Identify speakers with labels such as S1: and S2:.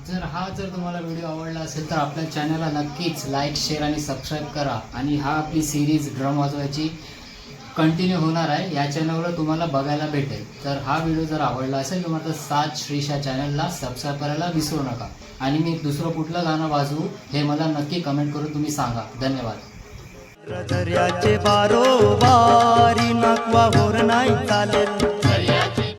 S1: जर तुम्हाला व्हिडिओ आवडला असेल तर आपल्या चॅनलला नक्कीच लाईक शेअर आणि सबस्क्राईब करा. आणि हा आपली सिरीज ड्रम वाजवायची कंटिन्यू होणार आहे, या चॅनलवर तुम्हाला बघायला भेटेल. तर हा व्हिडिओ जर आवडला असेल तुम्हाला तर सात श्रीशा चॅनलला सबस्क्राईब करायला विसरू नका. आणि मी दुसरं कुठलं गाणं वाजवू हे मला नक्की कमेंट करून तुम्ही सांगा. धन्यवाद.
S2: दर्याचे बारोबारी नाकवा होर नाही चालेल.